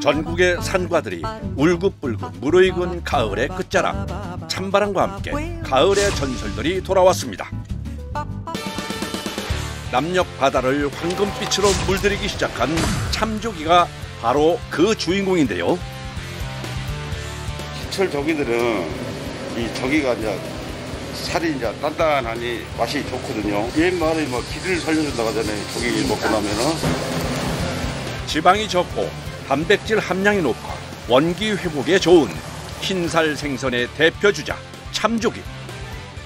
전국의 산과들이 울긋불긋 무르익은 가을의 끝자락, 찬바람과 함께 가을의 전설들이 돌아왔습니다. 남녘 바다를 황금빛으로 물들이기 시작한 참조기가 바로 그 주인공인데요. 제철 조기들은 이 조기가 이제 살이 이제 단단하니 맛이 좋거든요. 옛말에 뭐 기를 살려준다고 하잖아요. 조기 먹고 나면은. 지방이 적고 단백질 함량이 높아 원기 회복에 좋은 흰살 생선의 대표 주자 참조기.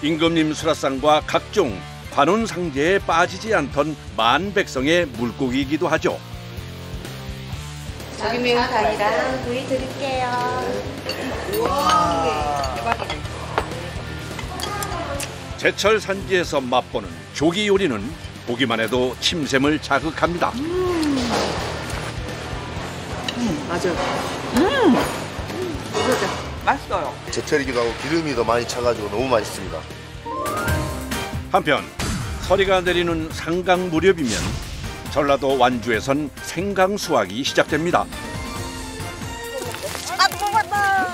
임금님 수라상과 각종 관원 상제에 빠지지 않던 만백성의 물고기이기도 하죠. 조기 매운탕이랑 구이 드릴게요. 우와, 대박이네. 제철 산지에서 맛보는 조기 요리는 보기만 해도 침샘을 자극합니다. 맞아요. 맛있어요. 제철이기도 하고 기름이 더 많이 차가지고 너무 맛있습니다. 한편 서리가 내리는 상강 무렵이면 전라도 완주에선 생강 수확이 시작됩니다. 아, 뽑았다!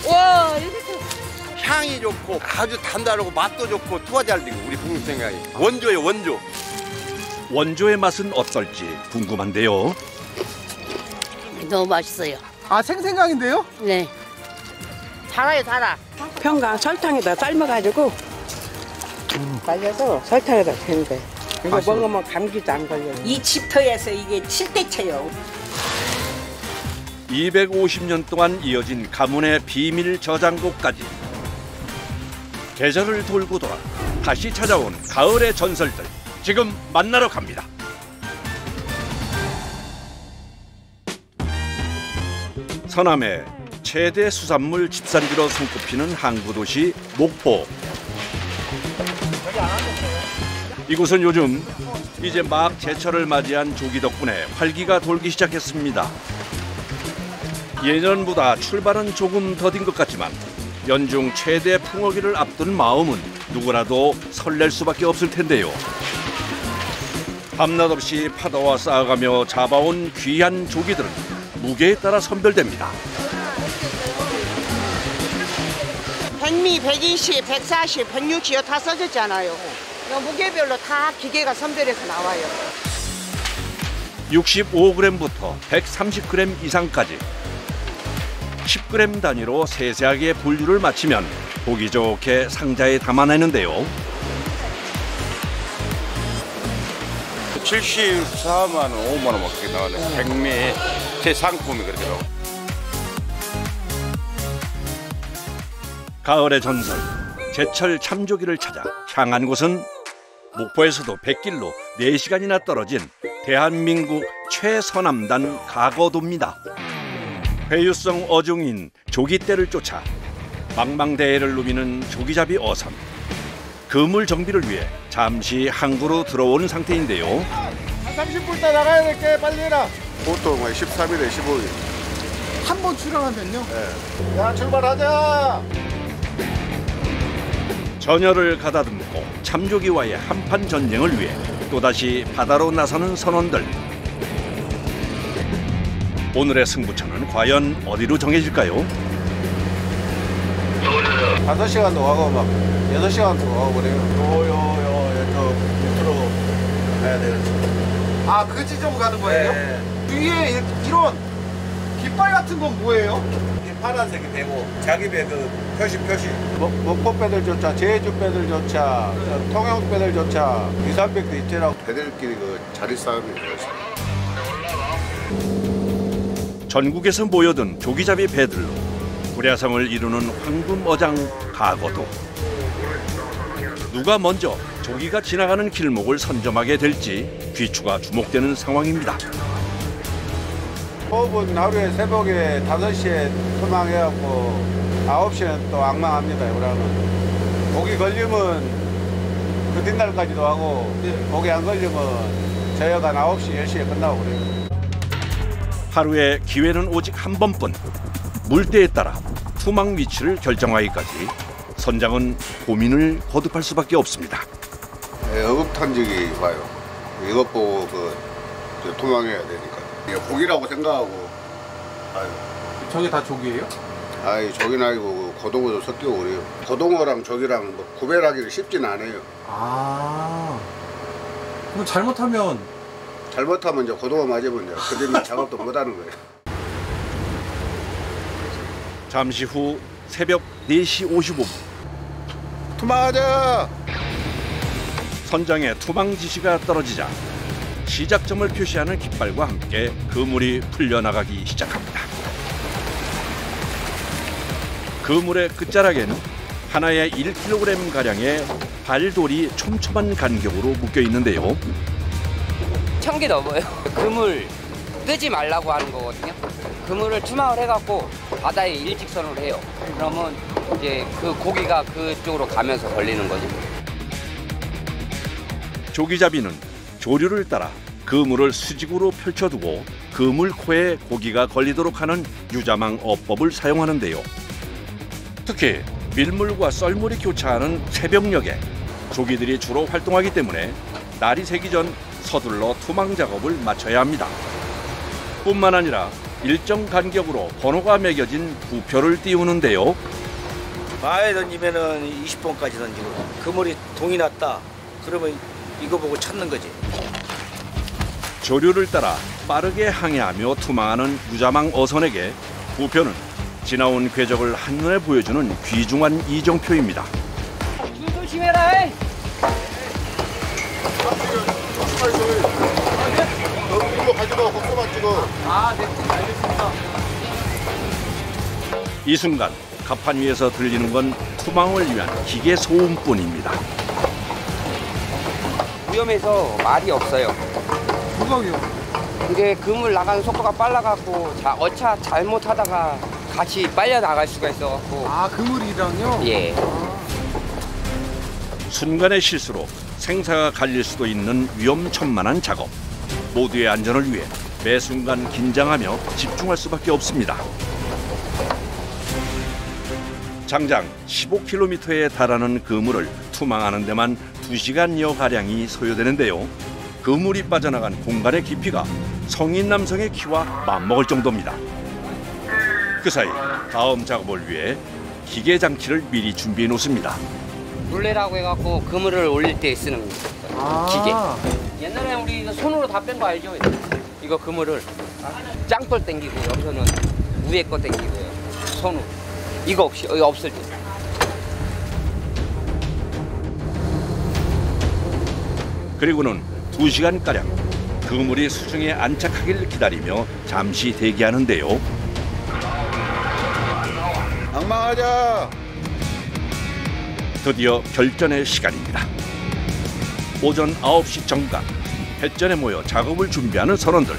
와, 이렇게 향이 좋고 아주 단단하고 맛도 좋고 투하 잘 되고 우리 국민생강이 원조예요, 원조. 원조의 맛은 어떨지 궁금한데요. 너무 맛있어요. 아, 생생강인데요? 네. 달아요, 달아. 평강 설탕에다 삶아가지고 말려서 설탕에다 데는 거예요. 이거 먹으면 감기도 안 걸려요. 이 집터에서 이게 7대째요. 250년 동안 이어진 가문의 비밀 저장고까지 계절을 돌고 돌아 다시 찾아온 가을의 전설들, 지금 만나러 갑니다. 서남의 최대 수산물 집산지로 손꼽히는 항구도시 목포. 이곳은 요즘 이제 막 제철을 맞이한 조기 덕분에 활기가 돌기 시작했습니다. 예년보다 출발은 조금 더딘 것 같지만 연중 최대 풍어기를 앞둔 마음은 누구라도 설렐 수밖에 없을 텐데요. 밤낮 없이 파도와 싸워가며 잡아온 귀한 조기들은 무게에 따라 선별됩니다. 100미, 120, 140, 160 다 써졌잖아요. 무게별로 다 기계가 선별해서 나와요. 65g부터 130g 이상까지 10g 단위로 세세하게 분류를 마치면 보기 좋게 상자에 담아내는데요. 74만 원, 5만 원밖에 나가네. 백미 제 상품이 그렇게 나와. 가을의 전설, 제철 참조기를 찾아 향한 곳은 목포에서도 100길로 4시간이나 떨어진 대한민국 최서남단 가거도입니다. 회유성 어종인 조기떼를 쫓아 망망대해를 누비는 조기잡이 어선. 그물 정비를 위해 잠시 항구로 들어온 상태인데요. 30분 있다 나가야 될게 빨리 해라. 보통 13일에 15일. 한 번 출항하면요? 네. 야, 출발하자. 전열을 가다듬고 참조기와의 한판 전쟁을 위해 또다시 바다로 나서는 선원들. 오늘의 승부처는 과연 어디로 정해질까요? 5시간도 가고 막 6시간도 가고 그래요. 저 밑으로 가야 되는. 아, 그 지점 가는 거예요? 네. 위에 이런 깃발 같은 건 뭐예요? 파란색이 되고 자기 배 그 표시. 목포 배들조차, 제주 배들조차, 통영 배들조차 200~300도 있더라고. 배들끼리 그 자리 싸움이 되었어요. 전국에서 모여든 조기잡이 배들로 구례성을 이루는 황금어장 가거도. 누가 먼저 조기가 지나가는 길목을 선점하게 될지 귀추가 주목되는 상황입니다. 호흡은 하루에 새벽에 5시에 투망해갖고 9시엔 또 앙망합니다. 그러면 고기 걸리면 그 뒷날까지도 하고 고기 안 걸리면 저녁 한 9시, 10시에 끝나고 그래요. 하루에 기회는 오직 한 번뿐. 물때에 따라 투망 위치를 결정하기까지 선장은 고민을 거듭할 수밖에 없습니다. 어급탄적이 봐요. 이것 보고 도망해야 되니까. 이게 고기라고 생각하고. 아유. 저게 다 조기예요? 아이 조기는 아니고 고등어도 섞이고 그래요. 고등어랑 조기랑 뭐 구별하기는 쉽진 않아요. 아. 그럼 잘못하면 이제 고등어 맞으면 이제 그들이 작업도 못하는 거예요. 잠시 후 새벽 4시 55분. 투망하자. 선장에 투망 지시가 떨어지자 시작점을 표시하는 깃발과 함께 그물이 풀려나가기 시작합니다. 그물의 끝자락에는 하나의 1kg가량의 발돌이 촘촘한 간격으로 묶여 있는데요. 1000개 넘어요. 그물 끄지 말라고 하는 거거든요. 그물을 투망을 해갖고 바다에 일직선으로 해요. 그러면 이제 그 고기가 그쪽으로 가면서 걸리는 거죠. 조기잡이는 조류를 따라 그물을 수직으로 펼쳐두고 그물 코에 고기가 걸리도록 하는 유자망 어법을 사용하는데요. 특히 밀물과 썰물이 교차하는 새벽녘에 조기들이 주로 활동하기 때문에 날이 새기 전 서둘러 투망 작업을 마쳐야 합니다. 뿐만 아니라 일정 간격으로 번호가 매겨진 부표를 띄우는데요. 바에 던지면은 20번까지 던지고 그물이 동이 났다 그러면 이거 보고 찾는 거지. 조류를 따라 빠르게 항해하며 투망하는 유자망 어선에게 부표는 지나온 궤적을 한눈에 보여주는 귀중한 이정표입니다. 줄 조심해라. 너무 가지마 걱정만 찍어. 아, 네, 알겠습니다. 이 순간 갑판 위에서 들리는 건 투망을 위한 기계 소음뿐입니다. 위험해서 말이 없어요. 뭐가 위험? 이게 그물 나가는 속도가 빨라갖고 어차 잘못하다가 같이 빨려 나갈 수가 있어갖고. 아, 그물이랑요? 예. 순간의 실수로 생사가 갈릴 수도 있는 위험천만한 작업. 모두의 안전을 위해 매 순간 긴장하며 집중할 수밖에 없습니다. 장장 15km에 달하는 그물을 투망하는 데만 2시간여가량이 소요되는데요. 그물이 빠져나간 공간의 깊이가 성인 남성의 키와 맞먹을 정도입니다. 그 사이 다음 작업을 위해 기계 장치를 미리 준비해 놓습니다. 룰레라고 해갖고 그물을 올릴 때 쓰는 기계. 옛날에 우리 이거 손으로 다 뺀 거 알죠? 이거 그물을 짱돌 당기고 여기서는 위에 거 당기고요. 손으로. 이거 없을 때. 그리고는 2시간가량 그물이 수중에 안착하기를 기다리며 잠시 대기하는데요. 방망하자. 드디어 결전의 시간입니다. 오전 9시 정각 햇전에 모여 작업을 준비하는 선원들.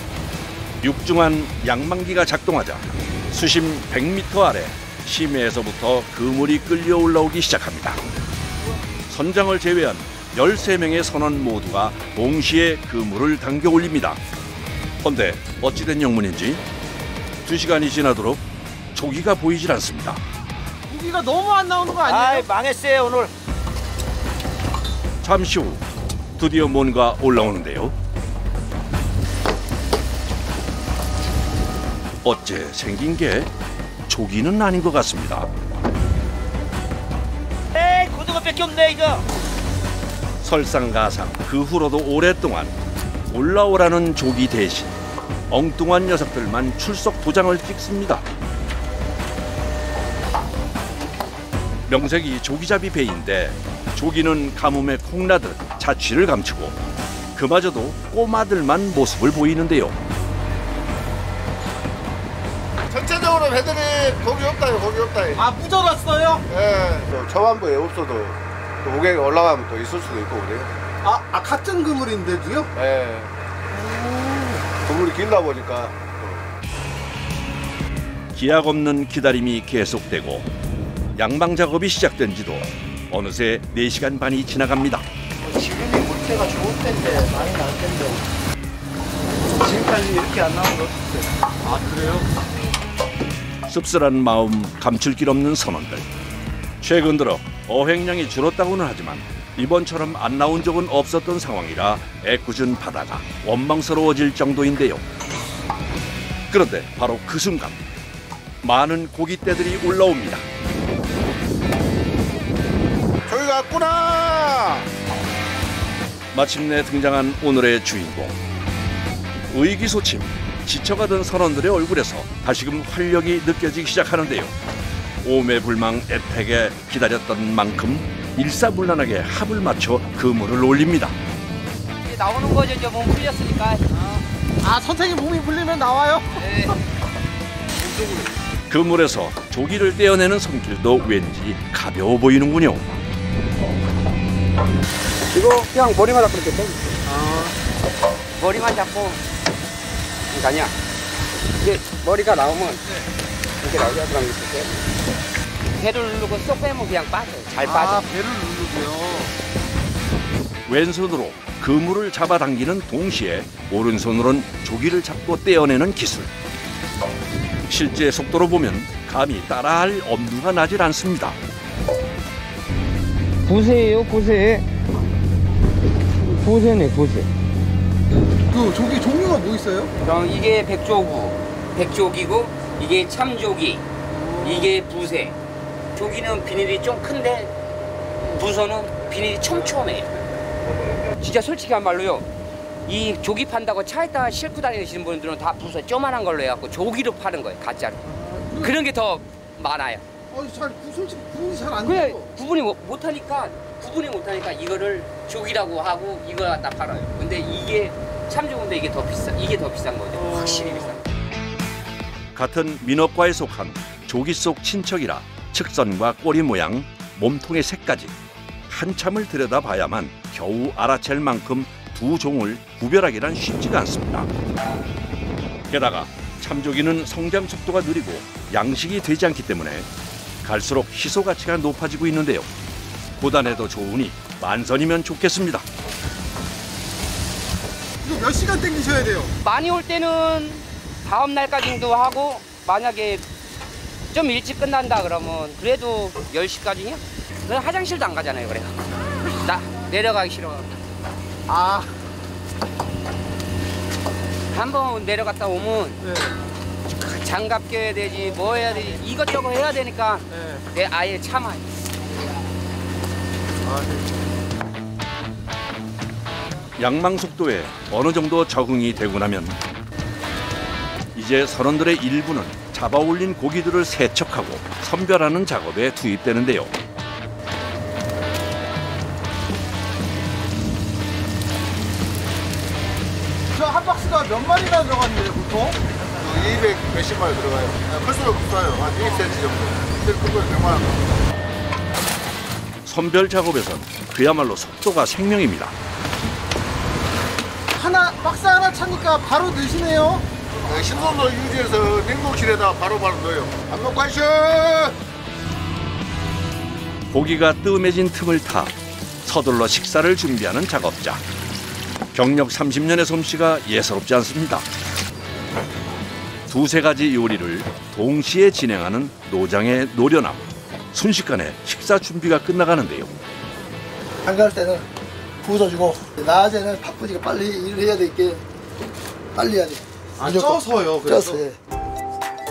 육중한 양망기가 작동하자 수심 100m 아래 심해에서부터 그물이 끌려 올라오기 시작합니다. 선장을 제외한 13명의 선원 모두가 동시에 그물을 당겨 올립니다. 헌데 어찌된 영문인지 2시간이 지나도록 조기가 보이질 않습니다. 고기가 너무 안 나오는 거 아니에요? 아이 망했어요 오늘. 잠시 후 드디어 뭔가 올라오는데요. 어째 생긴 게 조기는 아닌 것 같습니다. 에이 고등어밖에 없네 이거. 설상가상 그 후로도 오랫동안 올라오라는 조기 대신 엉뚱한 녀석들만 출석 도장을 찍습니다. 명색이 조기잡이 배인데 조기는 가뭄에 콩나듯 자취를 감추고 그마저도 꼬마들만 모습을 보이는데요. 전체적으로 배들이 고기 없다요, 고기 없다요. 아, 부져놨어요? 예. 초반부에 없어도 또 무게가 올라가면 또 있을 수도 있고 그래요. 아, 같은 그물인데도요? 예. 그물이 길다 보니까. 기약 없는 기다림이 계속되고 양망 작업이 시작된 지도 어느새 4시간 반이 지나갑니다. 지금이 물때가 좋을 텐데 많이 날 텐데. 지금까지 이렇게 안 나온 거 없었어요. 아, 그래요? 씁쓸한 마음 감출 길 없는 선원들. 최근 들어 어획량이 줄었다고는 하지만 이번처럼 안 나온 적은 없었던 상황이라 애꿎은 바다가 원망스러워질 정도인데요. 그런데 바로 그 순간 많은 고깃대들이 올라옵니다. 저기 갔구나. 마침내 등장한 오늘의 주인공. 의기소침, 지쳐가던 선원들의 얼굴에서 다시금 활력이 느껴지기 시작하는데요. 오매불망 애타게 기다렸던 만큼 일사불란하게 합을 맞춰 그물을 올립니다. 이제 나오는 거죠. 이제 몸 풀렸으니까. 아, 선생님 몸이 풀리면 나와요? 네. 그물에서 조기를 떼어내는 손길도 왠지 가벼워 보이는군요. 이거 그냥 머리만 잡고 이렇게 땡겨. 머리만 잡고. 그러니까 이게 머리가 나오면 이렇게 나오죠. 그럼 이렇게 배를 누르고 쏙 빼면 그냥 빠져요. 잘 빠져. 아, 배를 누르고요. 왼손으로 그물을 잡아당기는 동시에 오른손으로는 조기를 잡고 떼어내는 기술. 실제 속도로 보면 감히 따라할 엄두가 나질 않습니다. 고세예요, 고세. 고세네, 고세. 그 조기 종류가 뭐 있어요? 그럼 이게 백조기고 이게 참조기, 이게 부세. 조기는 비닐이 좀 큰데 부서는 비닐이 촘촘해요. 진짜 솔직한 말로요. 이 조기 판다고 차에다 싣고 다니시는 분들은 다 부서 쪼만한 걸로 해갖고 조기로 파는 거예요, 가짜로. 그런 게 더 많아요. 솔직히 구분이 잘 안 그래, 돼요. 구분이 못하니까 이거를 조기라고 하고 이거 갖다 팔아요. 근데 이게 참조인데 이게 더 비싼 거죠. 확실히 비싼 거. 같은 민어과에 속한 조기 속 친척이라 측선과 꼬리 모양, 몸통의 색까지 한참을 들여다봐야만 겨우 알아챌 만큼 두 종을 구별하기란 쉽지가 않습니다. 게다가 참조기는 성장 속도가 느리고 양식이 되지 않기 때문에 갈수록 희소 가치가 높아지고 있는데요. 고단해도 좋으니 만선이면 좋겠습니다. 이거 몇 시간 땡기셔야 돼요? 많이 올 때는 다음 날까지도 하고 만약에 좀 일찍 끝난다 그러면 그래도 10시까지냐? 그냥 화장실도 안 가잖아요. 그래. 나 내려가기 싫어. 아, 한번 내려갔다 오면 네. 장갑 껴야 되지 뭐 해야 되지 이것저것 해야 되니까 네. 내 아예 참아요. 아, 네. 양망 속도에 어느 정도 적응이 되고 나면 이제 선원들의 일부는 잡아올린 고기들을 세척하고 선별하는 작업에 투입되는데요. 저 한 박스가 몇 마리나 들어갔는데요, 보통? 200 몇십 마리 들어가요. 클수록 없어요. 한 2cm 정도. 제일 큰 건 100만 원. 선별 작업에선 그야말로 속도가 생명입니다. 박스 하나 차니까 바로 넣으시네요. 신선도 유지해서 냉동실에다 바로바로 넣어요. 안 넣고 하셔! 고기가 뜸해진 틈을 타 서둘러 식사를 준비하는 작업자. 경력 30년의 솜씨가 예사롭지 않습니다. 두세 가지 요리를 동시에 진행하는 노장의 노련함. 순식간에 식사 준비가 끝나가는데요. 한가할 때는 부숴주고 낮에는 바쁘니까 빨리 일을 해야 되니까 빨리 해야 돼. 아, 쪄서요? 그래서? 쪄서.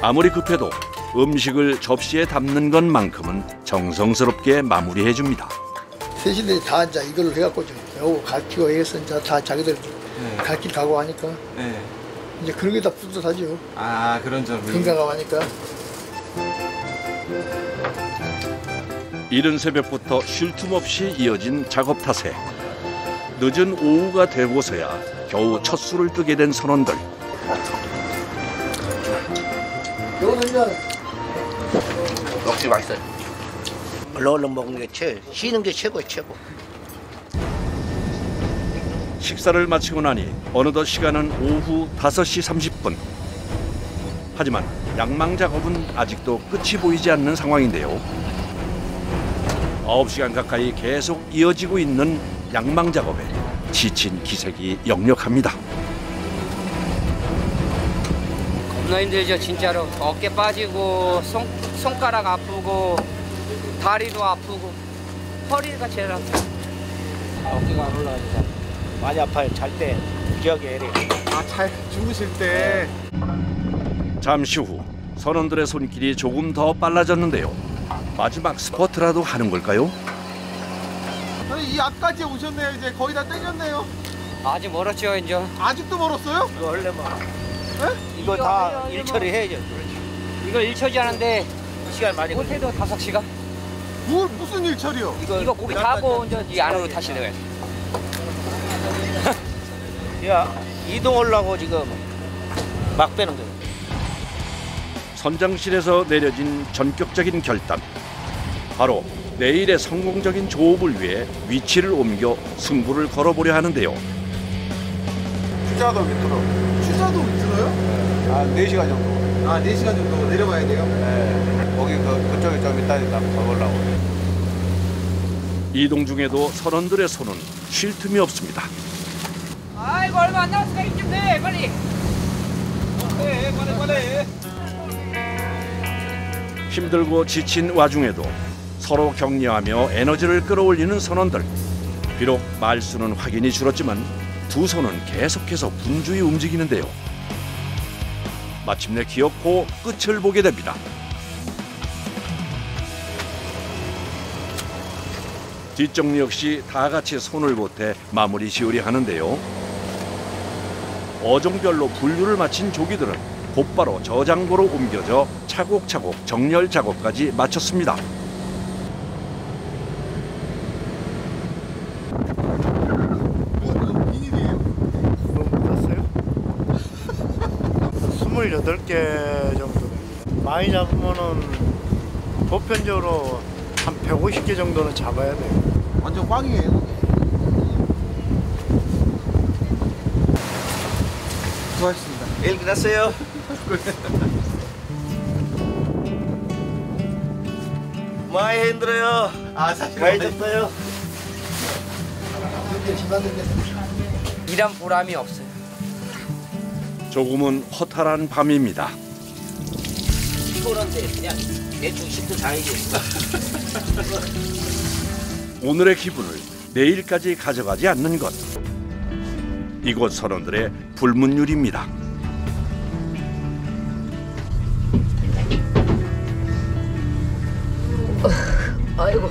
아무리 급해도 음식을 접시에 담는 것만큼은 정성스럽게 마무리해 줍니다. 세신들이 다 이제 이걸로 해갖고 요거 가르치고 해서 이제 다 자기들 갈 길 가고 하니까 네. 이제 그런 게 다 뿌듯하죠. 아, 그런 점이. 건강하고 하니까. 이른 새벽부터 쉴 틈 없이 이어진 작업 탓에 늦은 오후가 되고서야 겨우 첫 술을 뜨게 된 선원들. 요거는 이제 역시 맛있어요. 얼른 먹는 게 쉬는 게 최고예요, 최고. 식사를 마치고 나니 어느덧 시간은 오후 5시 30분. 하지만 양망 작업은 아직도 끝이 보이지 않는 상황인데요. 9시간 가까이 계속 이어지고 있는 양망 작업에 지친 기색이 역력합니다. 겁나 힘들죠, 진짜로. 어깨 빠지고 손가락 아프고 다리도 아프고 허리가 제일 아프고 어깨가 안 올라가니까 많이 아파요. 잘 때 기억에 애래. 잘 주무실 때. 잠시 후 선원들의 손길이 조금 더 빨라졌는데요. 마지막 스퍼트라도 하는 걸까요? 아니, 이 앞까지 오셨네요. 이제 거의 다 땡겼네요. 아직 멀었죠 이제. 아직도 멀었어요? 이거 원래 뭐 네? 이거 다 일 처리해야죠. 이걸 일 처리하는데 시간 많이 못해도 5시간? 무슨 일 처리요? 이거 고기 다 하고 이제 이 안으로 다시 내가야 돼. 야, 이동하려고 지금 막 빼는 거예요. 선장실에서 내려진 전격적인 결단. 바로 내일의 성공적인 조업을 위해 위치를 옮겨 승부를 걸어보려 하는데요. 추자도 밑으로. 추자도 밑으로요? 한 4시간 정도. 4시간 정도 내려가야 돼요? 네. 거기 그쪽에 좀 있다니까 가보려고. 이동 중에도 선원들의 손은 쉴 틈이 없습니다. 아이고 얼마 안 남았으니까 이쯤 돼 빨리. 빨리. 힘들고 지친 와중에도 서로 격려하며 에너지를 끌어올리는 선원들. 비록 말수는 확연히 줄었지만 두 손은 계속해서 분주히 움직이는데요. 마침내 기어코 끝을 보게 됩니다. 뒷정리 역시 다 같이 손을 보태 마무리 지으려 하는데요. 어종별로 분류를 마친 조기들은 곧바로 저장고로 옮겨져 차곡차곡 정렬 작업까지 마쳤습니다. 비닐이에요? 28개 정도. 많이 잡으면은 보편적으로 한 150개 정도는 잡아야 돼요. 완전 꽝이에요. 수고하셨습니다. 일 끝났어요. 많이 힘들어요. 사실 많이 졌어요. 일한 보람이 없어요. 조금은 허탈한 밤입니다. 피곤한데 그냥 대충 쉴때 자야지. 오늘의 기분을 내일까지 가져가지 않는 것. 이곳 선원들의 불문율입니다. 아이고.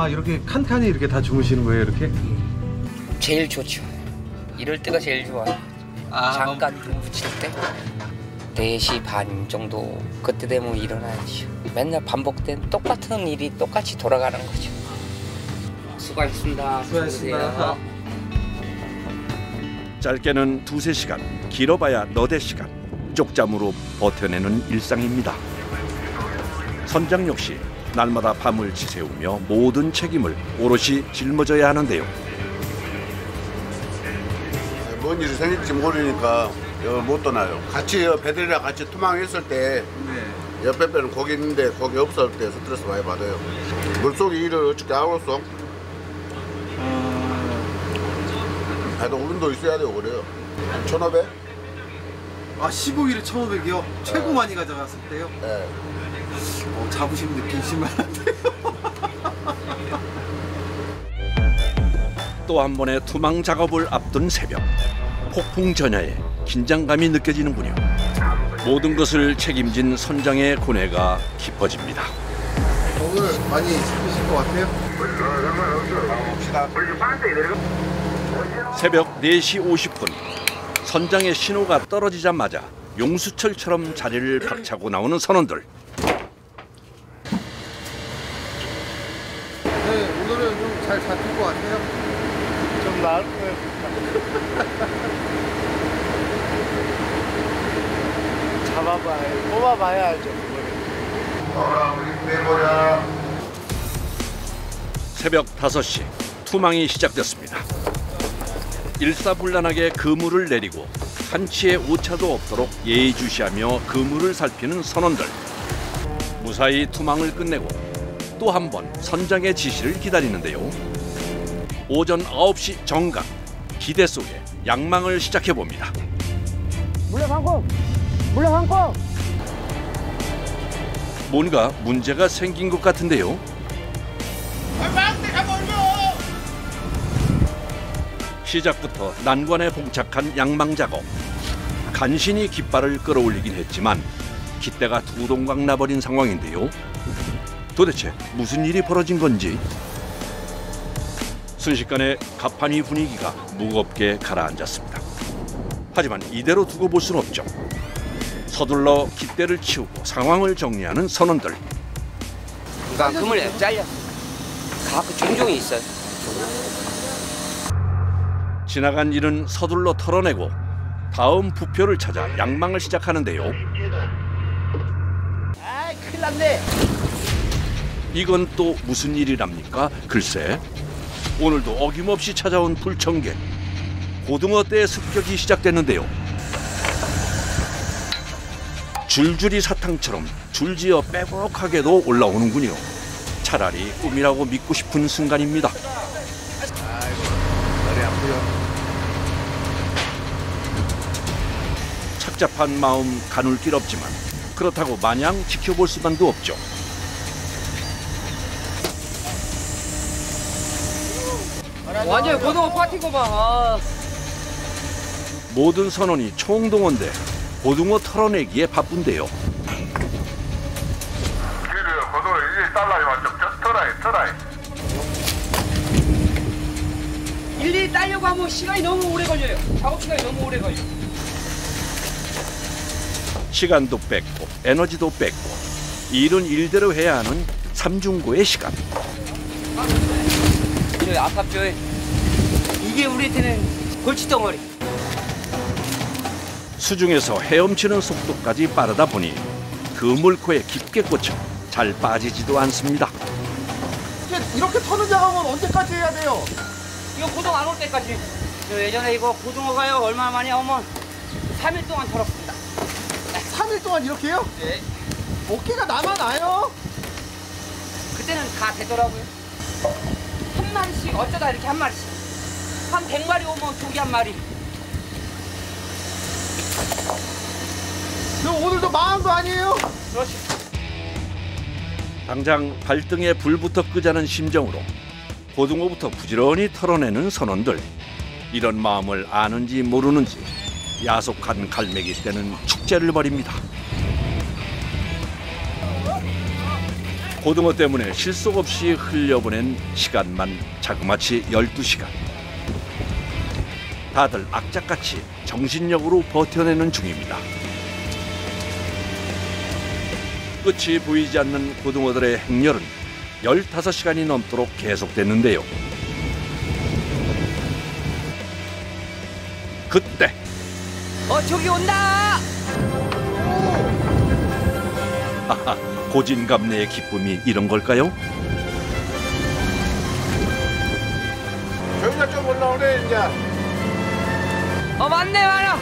이렇게 칸칸이 이렇게 다 주무시는 거예요, 이렇게? 제일 좋죠. 이럴 때가 제일 좋아요. 잠깐 붙일 때 4시 반 정도 그때 되면 일어나야죠. 맨날 반복된 똑같은 일이 똑같이 돌아가는 거죠. 수고하셨습니다. 수고하셨습니다. 짧게는 2~3시간, 길어봐야 너댓 시간. 쪽잠으로 버텨내는 일상입니다. 선장 역시 날마다 밤을 지새우며 모든 책임을 오롯이 짊어져야 하는데요. 뭔 일이 생길지 모르니까 못 떠나요. 같이 배들이랑 같이 투망했을 때 옆에 배는 거기 있는데 거기 없을 때 스트레스 많이 받아요. 물속에 일을 어떻게 하겠어? 그래도 운도 있어야 되고 그래요. 1,500? 15일에 1,500이요? 최고 많이 가져갔을 때요? 네. 자부심 느끼실 만한데요? 또 한 번의 투망 작업을 앞둔 새벽. 폭풍 전야에 긴장감이 느껴지는군요. 모든 것을 책임진 선장의 고뇌가 깊어집니다. 오늘 많이 힘드실 것 같아요? 새벽 4시 50분. 선장의 신호가 떨어지자마자 용수철처럼 자리를 박차고 나오는 선원들. 네, 오늘은 좀 잘 잡힐 것 같아요? 좀 나을 거예요. 잡아봐야, 뽑아봐야 알죠. 새벽 5시 투망이 시작됐습니다. 일사불란하게 그물을 내리고 한치의 오차도 없도록 예의주시하며 그물을 살피는 선원들. 무사히 투망을 끝내고 또 한 번 선장의 지시를 기다리는데요. 오전 9시 정각, 기대 속에 양망을 시작해봅니다. 물러 감고! 물러 감고! 뭔가 문제가 생긴 것 같은데요. 시작부터 난관에 봉착한 양망 작업. 간신히 깃발을 끌어올리긴 했지만 깃대가 두 동강 나버린 상황인데요. 도대체 무슨 일이 벌어진 건지. 순식간에 갑판위 분위기가 무겁게 가라앉았습니다. 하지만 이대로 두고 볼 순 없죠. 서둘러 깃대를 치우고 상황을 정리하는 선원들. 그러니까 그물 잘려. 가끔 종종이 있어요. 지나간 일은 서둘러 털어내고 다음 부표를 찾아 양망을 시작하는데요. 아이, 큰일 났네. 이건 또 무슨 일이랍니까? 글쎄, 오늘도 어김없이 찾아온 불청객. 고등어떼의 습격이 시작됐는데요. 줄줄이 사탕처럼 줄지어 빼곡하게도 올라오는군요. 차라리 꿈이라고 믿고 싶은 순간입니다. 착잡한 마음 가눌 길 없지만 그렇다고 마냥 지켜볼 수만도 없죠. 완전 고등어 파티고 봐. 모든 선원이 총동원돼 고등어 털어내기에 바쁜데요. 고등어 이제 달라요. 털어요. 일일이 따려고 하면 시간이 너무 오래 걸려요. 작업 시간이 너무 오래 걸려. 시간도 뺏고 에너지도 뺏고 일은 일대로 해야 하는 삼중고의 시간. 아깝죠. 이게 우리한테는 골칫덩어리. 수중에서 헤엄치는 속도까지 빠르다 보니 그물코에 깊게 꽂혀 잘 빠지지도 않습니다. 이렇게 터는 작업은 언제까지 해야 돼요? 이거 고등어 안 올 때까지. 저 예전에 이거 고등어가요 얼마 만에 오면 3일 동안 털었습니다. 3일 동안 이렇게요? 네. 어깨가 남아나요? 그때는 다 되더라고요. 한 마리씩 어쩌다 이렇게 한 마리씩. 한 100마리 오면 조기 한 마리. 그럼 오늘도 망한 거 아니에요? 그렇지. 당장 발등에 불부터 끄자는 심정으로 고등어부터 부지런히 털어내는 선원들. 이런 마음을 아는지 모르는지 야속한 갈매기 떼는 축제를 벌입니다. 고등어 때문에 실속 없이 흘려보낸 시간만 자그마치 12시간. 다들 악착같이 정신력으로 버텨내는 중입니다. 끝이 보이지 않는 고등어들의 행렬은 15시간이 넘도록 계속됐는데요. 그때 저기 온다! 하하, 고진감래의 기쁨이 이런 걸까요? 저희가 좀 올라오네 이제. 맞네 많아.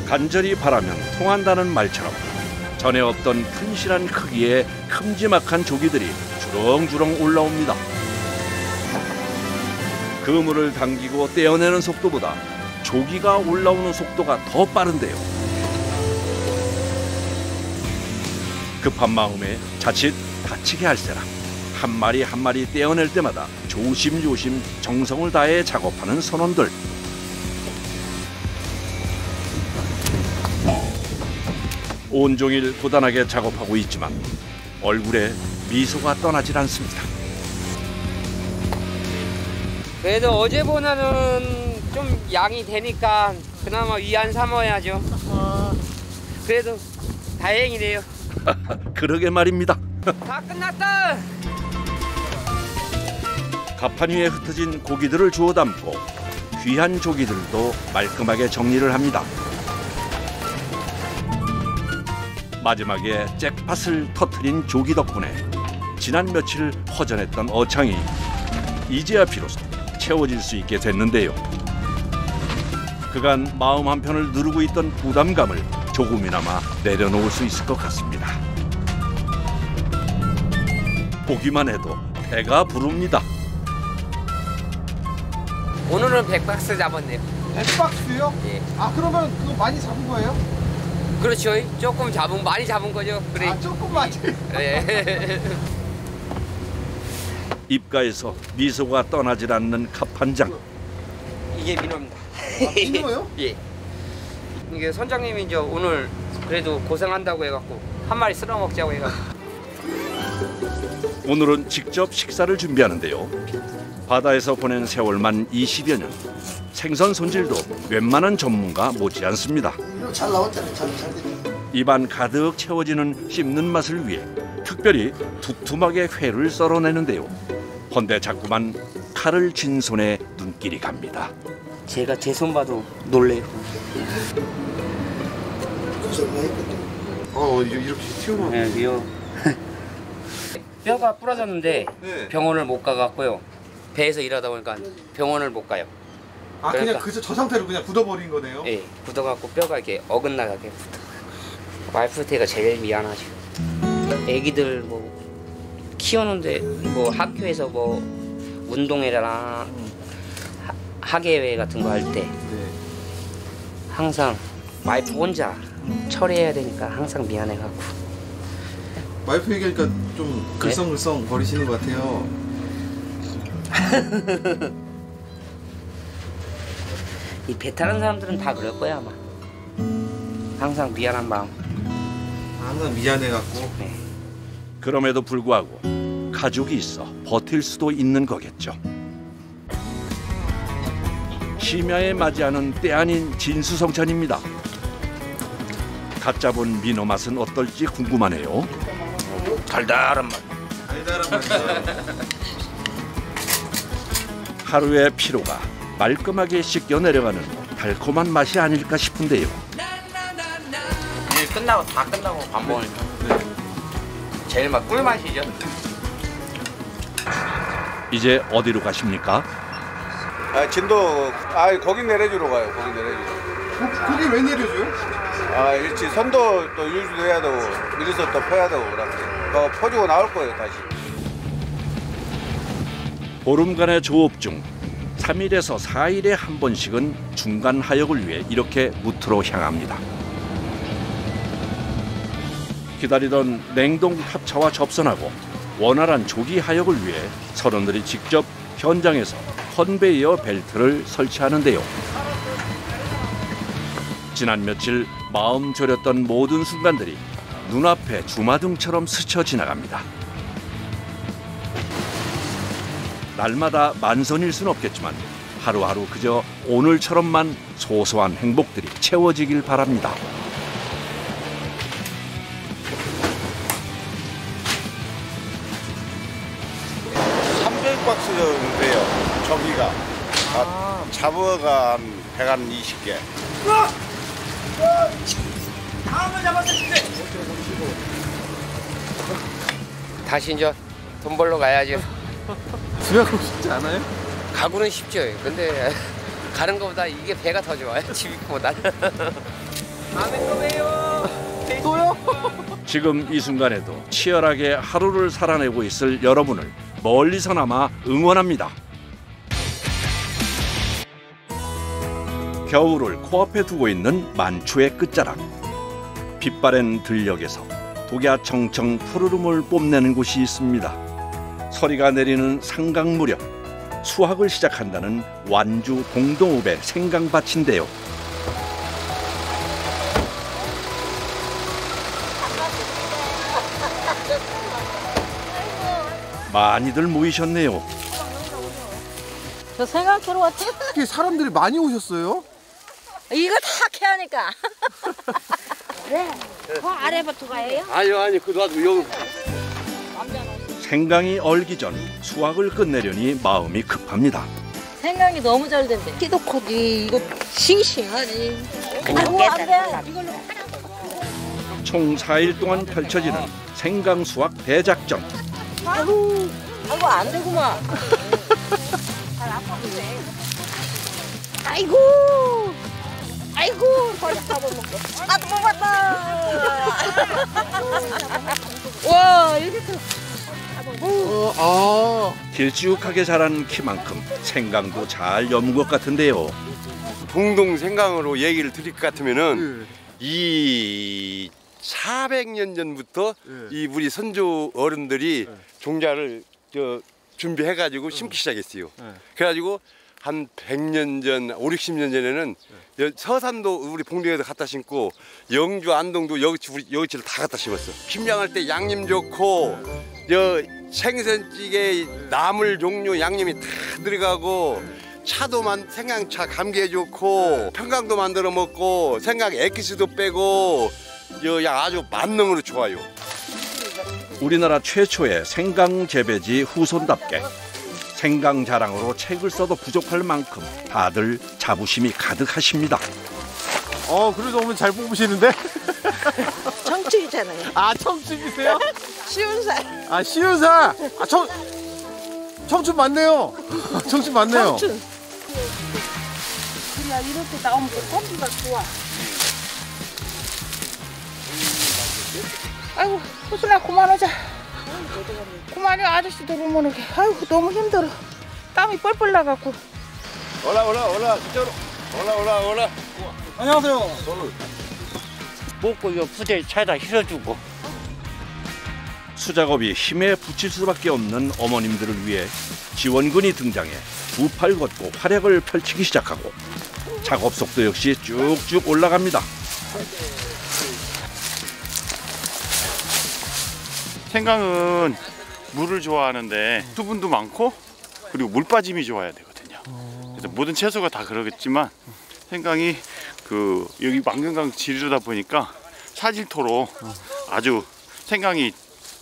간절히 바라면 통한다는 말처럼 전에 없던 튼실한 크기의 큼지막한 조기들이 주렁주렁 올라옵니다. 그물을 당기고 떼어내는 속도보다 조기가 올라오는 속도가 더 빠른데요. 급한 마음에 자칫 다치게 할세라 한 마리 한 마리 떼어낼 때마다 조심조심 정성을 다해 작업하는 선원들. 온종일 고단하게 작업하고 있지만 얼굴에 미소가 떠나질 않습니다. 그래도 어제보다는 좀 양이 되니까 그나마 위안 삼아야죠. 그래도 다행이네요. 그러게 말입니다. 다 끝났다. 갑판 위에 흩어진 고기들을 주워 담고 귀한 조기들도 말끔하게 정리를 합니다. 마지막에 잭팟을 터트린 조기 덕분에 지난 며칠 허전했던 어창이 이제야 비로소 채워질 수 있게 됐는데요. 그간 마음 한편을 누르고 있던 부담감을 조금이나마 내려놓을 수 있을 것 같습니다. 보기만 해도 배가 부릅니다. 오늘은 100박스 잡았네요. 100박스요? 예. 아, 그러면 그거 많이 잡은 거예요? 그렇죠. 조금 잡은 많이 잡은 거죠. 그래. 조금 많이. 예. 입가에서 미소가 떠나질 않는 갑판장. 이게 민어입니다. 민어요? 예. 이게 선장님이 이제 오늘 그래도 고생한다고 해갖고 한 마리 쓸어 먹자고 해갖고. 오늘은 직접 식사를 준비하는데요. 바다에서 보낸 세월만 20여 년. 생선 손질도 웬만한 전문가 못지않습니다. 잘 나왔잖아요. 잘 입안 가득 채워지는 씹는 맛을 위해 특별히 두툼하게 회를 썰어내는데요. 헌데 자꾸만 칼을 쥔 손에 눈길이 갑니다. 제가 제 손 봐도 놀래요. 이렇게 튀어나와. 네, 미워. 뼈가 부러졌는데 네. 병원을 못 가갖고요. 배에서 일하다 보니까 병원을 못 가요. 아 그러니까, 그냥 저 상태로 그냥 굳어버린 거네요? 예, 굳어갖고 뼈가 이렇게 어긋나게 붙어. 와이프한테가 제일 미안하죠. 애기들 뭐 키우는데 뭐 학교에서 뭐 운동회나 학예회 같은 거 할 때 항상 와이프 혼자 처리해야 되니까 항상 미안해갖고. 와이프 얘기하니까 좀 글썽글썽 거리시는 것 같아요. 이 배 타는 사람들은 다 그럴 거야 아마. 항상 미안한 마음. 항상 미안해갖고. 네. 그럼에도 불구하고 가족이 있어 버틸 수도 있는 거겠죠. 심야에 맞이하는 때 아닌 진수성찬입니다. 갓 잡은 민어 맛은 어떨지 궁금하네요. 달달한 맛. 달달한 맛이요. 하루의 피로가 말끔하게 씻겨 내려가는 달콤한 맛이 아닐까 싶은데요. 일 끝나고 다 끝나고 밥 먹으니까 제일 막 꿀맛이죠. 이제 어디로 가십니까? 진도 고기 내려주러 가요. 고기 내려주러. 고기 왜 내려줘요? 일찍 선도 또 유지해야 되고 미리서 또 퍼야 되고 그렇게 퍼주고 나올 거예요 다시. 보름간의 조업 중 3일에서 4일에 한 번씩은 중간 하역을 위해 이렇게 무트로 향합니다. 기다리던 냉동 합차와 접선하고 원활한 조기 하역을 위해 선원들이 직접 현장에서 컨베이어 벨트를 설치하는데요. 지난 며칠 마음 졸였던 모든 순간들이 눈앞에 주마등처럼 스쳐 지나갑니다. 날마다 만선일 순 없겠지만 하루하루 그저 오늘처럼만 소소한 행복들이 채워지길 바랍니다. 박스 정도 돼요. 저기가 잡어가 한 120개. 다음을 잡았을 때 다시 이제 돈 벌러 가야죠. 집에 가고 싶지 않아요? 가고는 쉽죠. 근데 가는 것보다 이게 배가 더 좋아요. 집보다. 다음에 또 봬요. 또요? 지금 이 순간에도 치열하게 하루를 살아내고 있을 여러분을 멀리서나마 응원합니다. 겨울을 코앞에 두고 있는 만추의 끝자락. 빛바랜 들녘에서 독야 청청 푸르름을 뽐내는 곳이 있습니다. 서리가 내리는 상강 무렵 수확을 시작한다는 완주 동동읍의 생강밭인데요. 많이들 모이셨네요. 저 생강 캐러 왔지? 이게 사람들이 많이 오셨어요? 이거 다 캐하니까. 네. 그 아래부터 가요? 아니 그 나도 여기. 생강이 얼기 전 수확을 끝내려니 마음이 급합니다. 생강이 너무 잘 된대. 키도 크지. 이거 싱싱하지. 아이고 안 돼. 이걸로 총 4일 동안 펼쳐지는 생강 수확 대작전. 아이고 안 되구만. 잘 아파지네. 아이고 벌써 잡아먹고. 나도 뽑았다. 와 이렇게 큰. 길쭉하게 자란 키만큼 생강도 잘 여문 것 같은데요. 동동 생강으로 얘기를 드릴 것 같으면은 이 400년 전부터 이 우리 선조 어른들이 종자를 준비해가지고 심기 시작했어요. 그래가지고 한 100년 전, 5, 60년 전에는 서산도 우리 봉동에서 갖다 심고 영주, 안동도 여기치를 다 갖다 심었어. 김장할 때 양념 좋고 생선찌개 나물 종류 양념이 다 들어가고 차도 생강차 감기에 좋고 평강도 만들어 먹고 생강 액기스도 빼고 아주 만능으로 좋아요. 우리나라 최초의 생강 재배지 후손답게 생강 자랑으로 책을 써도 부족할 만큼 다들 자부심이 가득하십니다. 그래도 어머니 잘 뽑으시는데? 청춘이잖아요. 아, 청춘이세요? 쉬운 살. 아, 쉬운 살. 아, 청춘 맞네요. 청춘 맞네요. 청춘. 그래야 이렇게 나오면 공기가 좋아. 아이고, 호순아 그만하자. 그만해. 아저씨들 오면 아이고 너무 힘들어. 땀이 뻘뻘 나갖고. 올라 진짜로 올라. 안녕하세요. 먹고 이거 부대 차에다 실어주고. 수작업이 힘에 부칠 수밖에 없는 어머님들을 위해 지원군이 등장해 두 팔 걷고 활약을 펼치기 시작하고 작업 속도 역시 쭉쭉 올라갑니다. 생강은 물을 좋아하는데 수분도 많고 그리고 물 빠짐이 좋아야 되거든요. 그래서 모든 채소가 다 그러겠지만 생강이 여기 만경강 지류다 보니까 사질토로 아주 생강이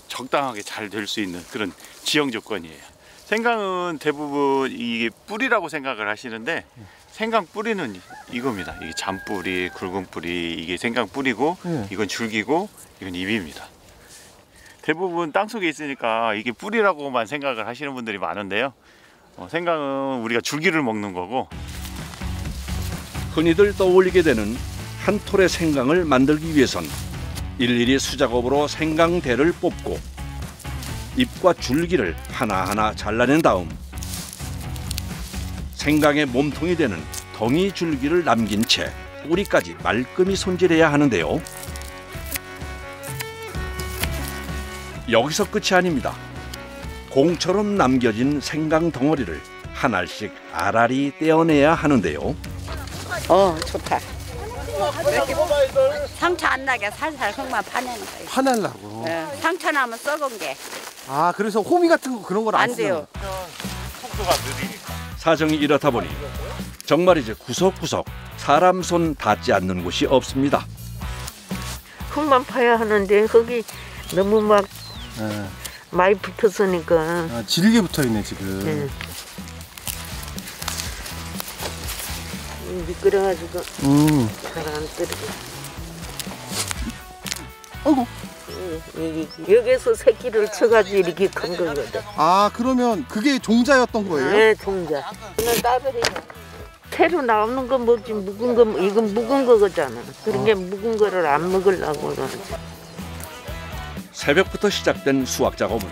적당하게 잘 될 수 있는 그런 지형 조건이에요. 생강은 대부분 이게 뿌리라고 생각을 하시는데 생강 뿌리는 이겁니다. 이게 잔뿌리, 굵은 뿌리, 이게 생강 뿌리고 이건 줄기고 이건 잎입니다. 대부분 땅속에 있으니까 이게 뿌리라고만 생각을 하시는 분들이 많은데요. 생강은 우리가 줄기를 먹는 거고. 흔히들 떠올리게 되는 한 톨의 생강을 만들기 위해선 일일이 수작업으로 생강대를 뽑고 잎과 줄기를 하나하나 잘라낸 다음 생강의 몸통이 되는 덩이 줄기를 남긴 채 뿌리까지 말끔히 손질해야 하는데요. 여기서 끝이 아닙니다. 공처럼 남겨진 생강 덩어리를 하나씩 알알이 떼어내야 하는데요. 좋다. 상처 안 나게 살살 흙만 파내는 거예요. 파내려고. 네, 상처 나면 썩은 게. 아, 그래서 호미 같은 거 그런 걸 안 돼요. 속도가 느리니까. 사정이 이렇다 보니 정말이지 구석구석 사람 손 닿지 않는 곳이 없습니다. 흙만 파야 하는데 흙이 너무 막 많이 붙었으니까. 질게 붙어 있네 지금. 미끄러가지고 잘 안 떨어져. 아이고. 여기서 새끼를 쳐가지고 이렇게 큰 거거든. 아, 그러면 그게 종자였던 거예요? 네, 종자. 그냥 따버려. 새로 나오는 거 먹지 묵은 거 이건 묵은 거잖아. 그러니까 묵은 거를 안 먹으려고 그러지. 새벽부터 시작된 수확 작업은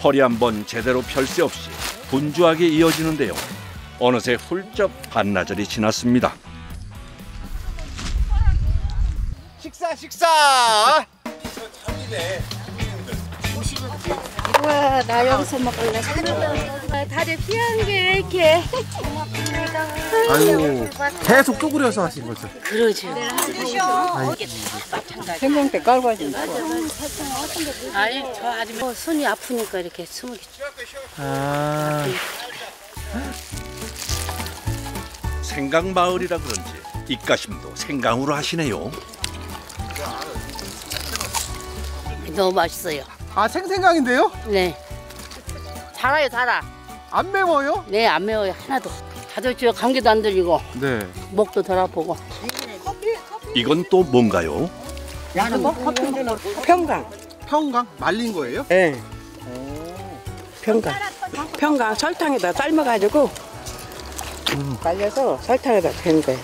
허리 한번 제대로 펼 새 없이 분주하게 이어지는데요. 어느새 훌쩍 반나절이 지났습니다. 식사. 와, 나 여기서 먹을래. 다리 피한 게 이렇게. 아유, 계속 쪼그려서 하신 거죠? 그러죠. 생강대 깔고 하지. 아니, 저 아주 손이 아프니까 이렇게 숨을. 아. 생강 마을이라 그런지 입가심도 생강으로 하시네요. 너무 맛있어요. 아, 생생강인데요? 네. 달아요, 달아. 안 매워요? 네, 안 매워요. 하나도. 다들 저 감기도 안 들리고. 네. 목도 덜 아프고. 이건 또 뭔가요? 평강. 평강? 말린 거예요? 네. 평강 설탕에다 삶아가지고 깔려서 설탕에다 댄 거예요.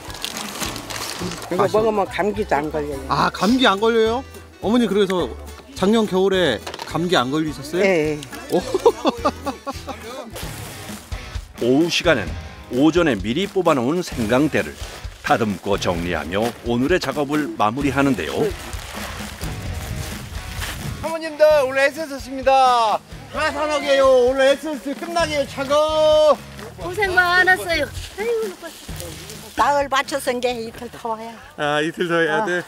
이거 먹으면 감기도 안 걸려요. 아, 감기 안 걸려요? 어머니 그래서 작년 겨울에 감기 안 걸리셨어요? 네. 오후 시간엔 오전에 미리 뽑아놓은 생강대를 다듬고 정리하며 오늘의 작업을 마무리하는데요. 사모님들 오늘 애쓰셨습니다. 하산하게요. 오늘 애쓰셨어요. 끝나게요. 차고. 고생 많았어요. 아이고, 나을 맞춰서 이제 이틀 더 와야. 아, 이틀 더 해야 돼?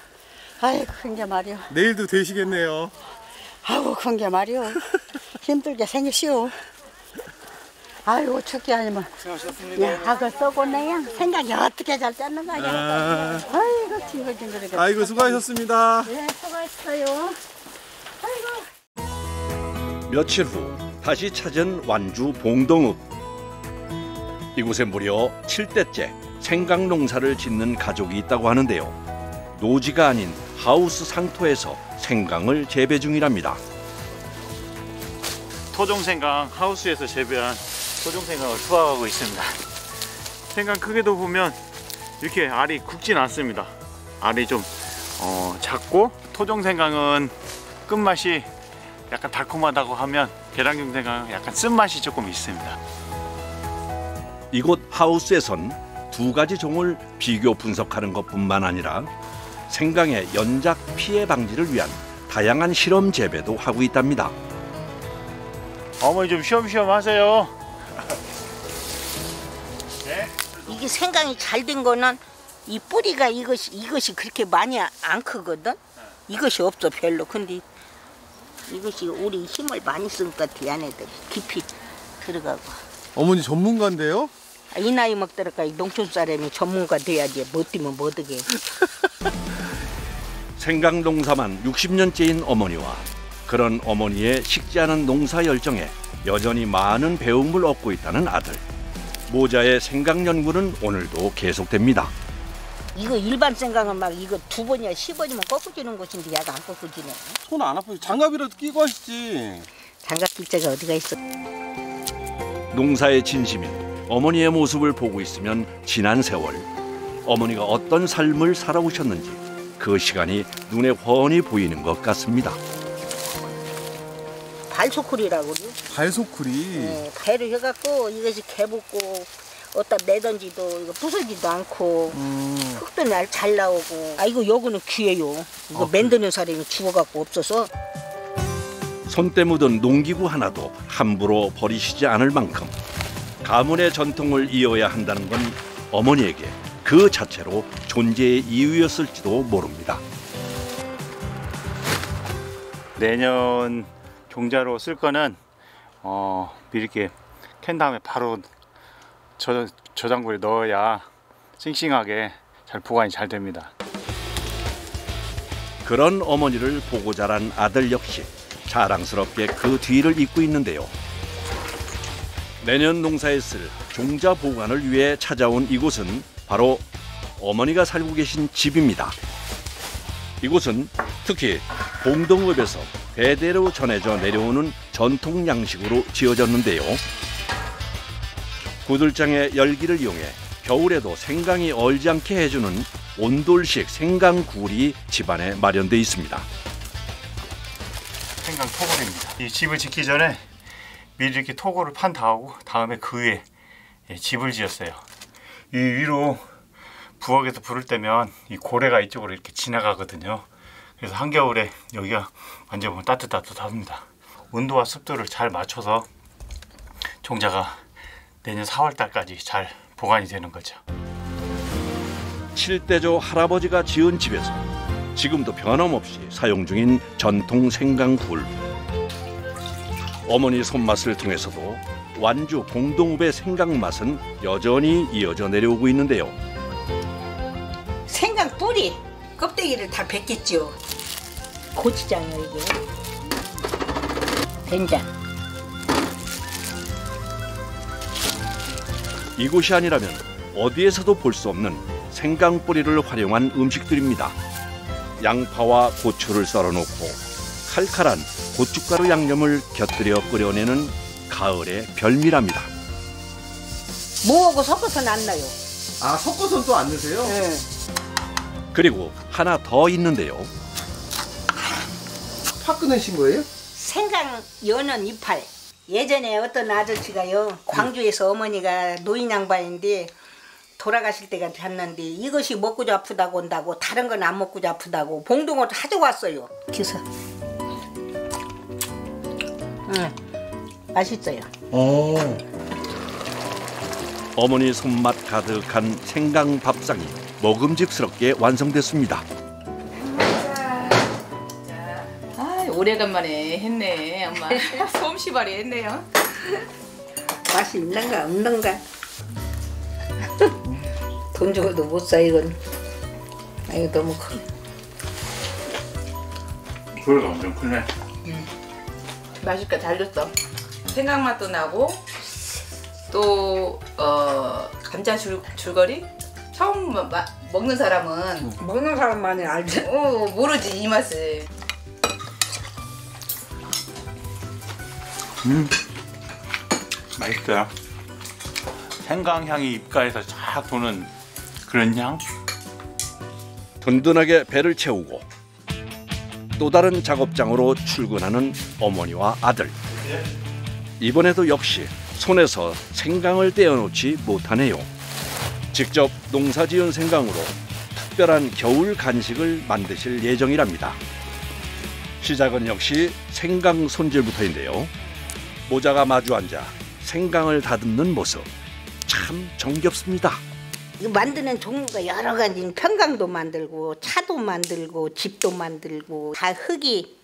아이고, 그게 말이요. 내일도 되시겠네요. 아이고, 그게 말이요. 힘들게 생겼시오. 아이고, 죽게 아니면. 야, 악을 쏘고 내야 생각이 어떻게 잘 짜는 거냐. 아이고, 징글징글. 아이고, 수고하셨습니다. 네, 수고했어요. 며칠 후 다시 찾은 완주 봉동읍. 이곳에 무려 7대째 생강 농사를 짓는 가족이 있다고 하는데요. 노지가 아닌 하우스 상토에서 생강을 재배 중이랍니다. 토종생강 하우스에서 재배한 토종생강을 수확하고 있습니다. 생강 크기도 보면 이렇게 알이 굵진 않습니다. 알이 좀 작고, 토종생강은 끝맛이 약간 달콤하다고 하면 계량종 생강은 약간 쓴맛이 조금 있습니다. 이곳 하우스에선 두 가지 종을 비교 분석하는 것뿐만 아니라 생강의 연작 피해 방지를 위한 다양한 실험 재배도 하고 있답니다. 어머니 좀 쉬엄쉬엄 하세요. 이게 생강이 잘 된 거는 이 뿌리가 이것이 그렇게 많이 안 크거든. 이것이 없어 별로. 근데 이것이 우리 힘을 많이 쓴 것 같아. 얘네들이 깊이 들어가고. 어머니 전문가인데요? 이 나이 먹더라까 농촌 사람이 전문가 돼야지. 못 뛰면 못 하게. 생강 농사만 60년째인 어머니와 그런 어머니의 식지 않은 농사 열정에 여전히 많은 배움을 얻고 있다는 아들. 모자의 생강 연구는 오늘도 계속됩니다. 이거 일반 생강은 막 이거 2번이야 10번이면 꺾어지는 것인데 얘가 안 꺾어지네. 손 안 아프지? 장갑이라도 끼고 하시지. 장갑 낄 데가 어디가 있어. 농사의 진심인 어머니의 모습을 보고 있으면 지난 세월 어머니가 어떤 삶을 살아오셨는지 그 시간이 눈에 훤히 보이는 것 같습니다. 발소쿠리라고 그래요. 발소쿠리? 네, 배를 해갖고 이것이 개붙고 어디다 내던지도 이거 부서지도 않고 흙도 잘 나오고. 아 이거 요거는 귀해요. 이거 만드는 사람이 죽어갖고 없어서. 손때 묻은 농기구 하나도 함부로 버리시지 않을 만큼 가문의 전통을 이어야 한다는 건 어머니에게 그 자체로 존재의 이유였을지도 모릅니다. 내년 종자로 쓸 거는 미리 이렇게 캔 다음에 바로 저장고에 넣어야 싱싱하게 잘 보관이 잘 됩니다. 그런 어머니를 보고 자란 아들 역시 자랑스럽게 그 뒤를 잇고 있는데요. 내년 농사에 쓸 종자 보관을 위해 찾아온 이곳은 바로 어머니가 살고 계신 집입니다. 이곳은 특히 봉동읍에서 대대로 전해져 내려오는 전통 양식으로 지어졌는데요. 구들장의 열기를 이용해 겨울에도 생강이 얼지 않게 해주는 온돌식 생강굴이 집안에 마련돼 있습니다. 생강 토굴입니다. 이 집을 짓기 전에 미리 이렇게 토굴을 판 다음에 그 위에 집을 지었어요. 이 위로 부엌에서 불을 때면 이 고래가 이쪽으로 이렇게 지나가거든요. 그래서 한겨울에 여기가 만져보면 따뜻합니다. 온도와 습도를 잘 맞춰서 종자가 내년 4월 달까지 잘 보관이 되는 거죠. 7대조 할아버지가 지은 집에서 지금도 변함없이 사용 중인 전통 생강굴. 어머니 손맛을 통해서도 완주 봉동읍의 생강 맛은 여전히 이어져 내려오고 있는데요. 생강 뿌리 껍데기를 다 벗겼죠. 고추장이요 이게. 된장. 이곳이 아니라면 어디에서도 볼 수 없는 생강 뿌리를 활용한 음식들입니다. 양파와 고추를 썰어놓고 칼칼한 고춧가루 양념을 곁들여 끓여내는 가을의 별미랍니다. 무하고 섞어서는 안 나요. 아, 섞어서는 또 안 넣으세요? 네. 그리고 하나 더 있는데요. 파 꺼내신 거예요? 생강 여는 이파리. 예전에 어떤 아저씨가요 광주에서 어머니가 노인 양반인데 돌아가실 때가 됐는데 이것이 먹고자 아프다고 온다고 다른 건 안 먹고자 아프다고 봉동을 가져왔어요. 그래서 맛있어요. 어머니 손맛 가득한 생강 밥상이 먹음직스럽게 완성됐습니다. 아, 오래간만에 했네, 엄마. 솜씨발이 했네요. 맛이 있는가 없는가. 돈 주고도 못 사 이건. 이거 너무 커. 그래도 엄청 크네. 맛있게 잘 줬어. 생강 맛도 나고 또 감자 줄거리 처음 먹는 사람만이 알지. 모르지 이 맛을. 맛있어요. 생강 향이 입가에서 쫙 도는 그런 향. 든든하게 배를 채우고 또 다른 작업장으로 출근하는 어머니와 아들. 이번에도 역시 손에서 생강을 떼어놓지 못하네요. 직접 농사지은 생강으로 특별한 겨울 간식을 만드실 예정이랍니다. 시작은 역시 생강 손질부터인데요. 모자가 마주 앉아 생강을 다듬는 모습 참 정겹습니다. 이거 만드는 종류가 여러 가지. 평강도 만들고 차도 만들고 집도 만들고 다 흙이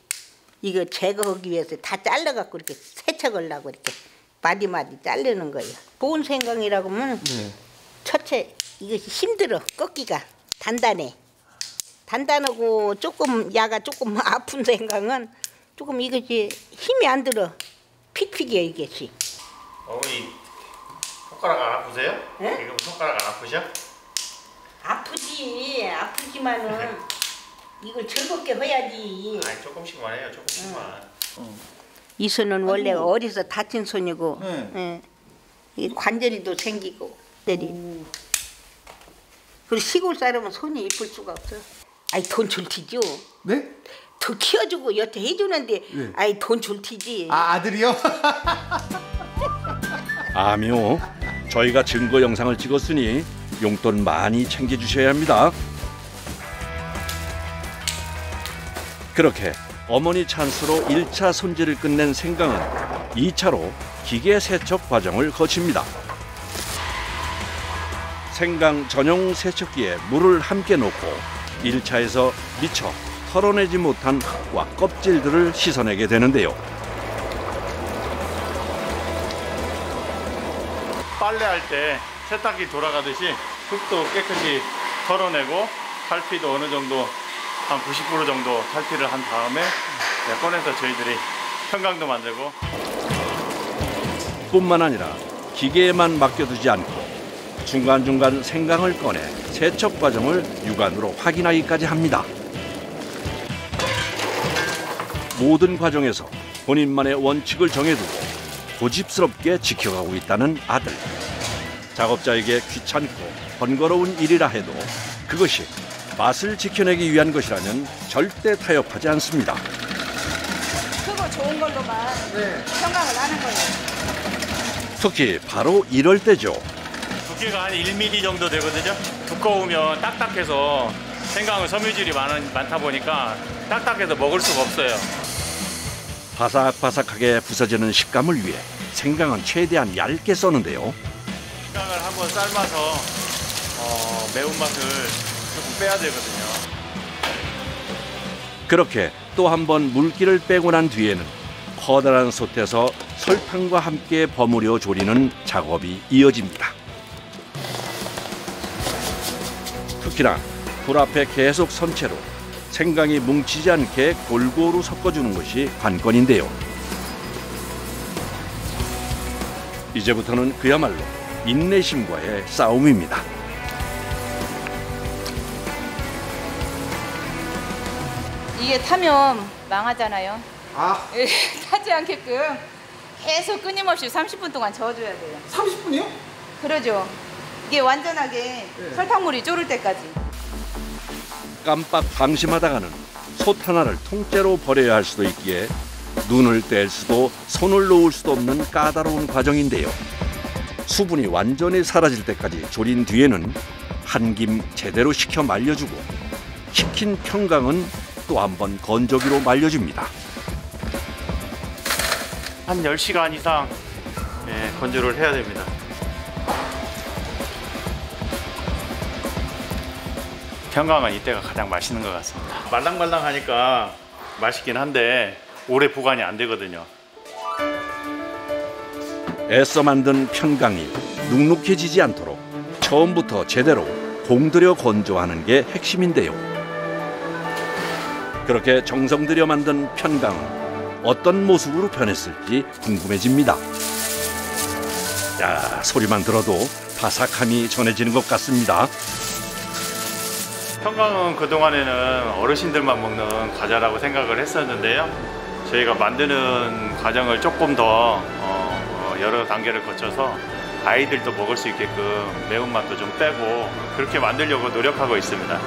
이거 제거하기 위해서 다 잘라갖고 이렇게 세척하려고 이렇게 마디마디 자르는 거예요. 좋은 생강이라고 하면 첫째 이것이 힘들어. 꺾기가 단단해. 단단하고 조금 야가 조금 아픈 생강은 조금 이것이 힘이 안 들어. 픽픽이야 이것이. 어머니 손가락 안 아프세요? 네? 지금 손가락 안 아프셔? 아프지. 아프지만은 이걸 즐겁게 해야지. 아니 조금씩만 해요. 조금씩만. 이 손은 원래 어려서 다친 손이고 이 관절이도 생기고 때리. 그리고 시골 사람은 손이 이쁠 수가 없어. 아이 돈 줄 티죠. 네? 더 키워주고 여태 해주는데 아이 돈 줄 티지. 아들이요? 아미오, 저희가 증거 영상을 찍었으니 용돈 많이 챙겨주셔야 합니다. 그렇게 어머니 찬스로 1차 손질을 끝낸 생강은 2차로 기계 세척 과정을 거칩니다. 생강 전용 세척기에 물을 함께 넣고 1차에서 미처 털어내지 못한 흙과 껍질들을 씻어내게 되는데요. 빨래할 때 세탁기 돌아가듯이 흙도 깨끗이 털어내고 탈피도 어느 정도 한 90% 정도 탈피를 한 다음에 꺼내서 저희들이 평강도 만들고. 뿐만 아니라 기계에만 맡겨두지 않고 중간중간 생강을 꺼내 세척 과정을 육안으로 확인하기까지 합니다. 모든 과정에서 본인만의 원칙을 정해두고 고집스럽게 지켜가고 있다는 아들. 작업자에게 귀찮고 번거로운 일이라 해도 그것이 맛을 지켜내기 위한 것이라면 절대 타협하지 않습니다. 크고 좋은 걸로만 평강을 하는 거예요. 특히 바로 이럴 때죠. 두께가 한 1mm 정도 되거든요. 두꺼우면 딱딱해서 생강은 섬유질이 많다 보니까 딱딱해서 먹을 수가 없어요. 바삭바삭하게 부서지는 식감을 위해 생강은 최대한 얇게 써는데요. 생강을 한번 삶아서 매운맛을 조금 빼야 되거든요. 그렇게 또 한 번 물기를 빼고 난 뒤에는 커다란 솥에서 설탕과 함께 버무려 조리는 작업이 이어집니다. 특히나 불 앞에 계속 선 채로 생강이 뭉치지 않게 골고루 섞어주는 것이 관건인데요. 이제부터는 그야말로 인내심과의 싸움입니다. 이게 타면 망하잖아요. 타지 않게끔 계속 끊임없이 30분 동안 저어줘야 돼요. 30분이요? 그러죠. 이게 완전하게 설탕물이 졸을 때까지. 깜빡 방심하다가는 솥 하나를 통째로 버려야 할 수도 있기에 눈을 뗄 수도 손을 놓을 수도 없는 까다로운 과정인데요. 수분이 완전히 사라질 때까지 졸인 뒤에는 한 김 제대로 식혀 말려주고 식힌 평강은 또 한 번 건조기로 말려줍니다. 한 10시간 이상 건조를 해야 됩니다. 평강은 이때가 가장 맛있는 것 같습니다. 말랑말랑하니까 맛있긴 한데 오래 보관이 안 되거든요. 애써 만든 평강이 눅눅해지지 않도록 처음부터 제대로 공들여 건조하는 게 핵심인데요. 그렇게 정성 들여 만든 평강은 어떤 모습으로 변했을지 궁금해집니다. 야, 소리만 들어도 바삭함이 전해지는 것 같습니다. 평강은 그동안에는 어르신들만 먹는 과자라고 생각을 했었는데요. 저희가 만드는 과정을 조금 더 여러 단계를 거쳐서 아이들도 먹을 수 있게끔 매운맛도 좀 빼고 그렇게 만들려고 노력하고 있습니다.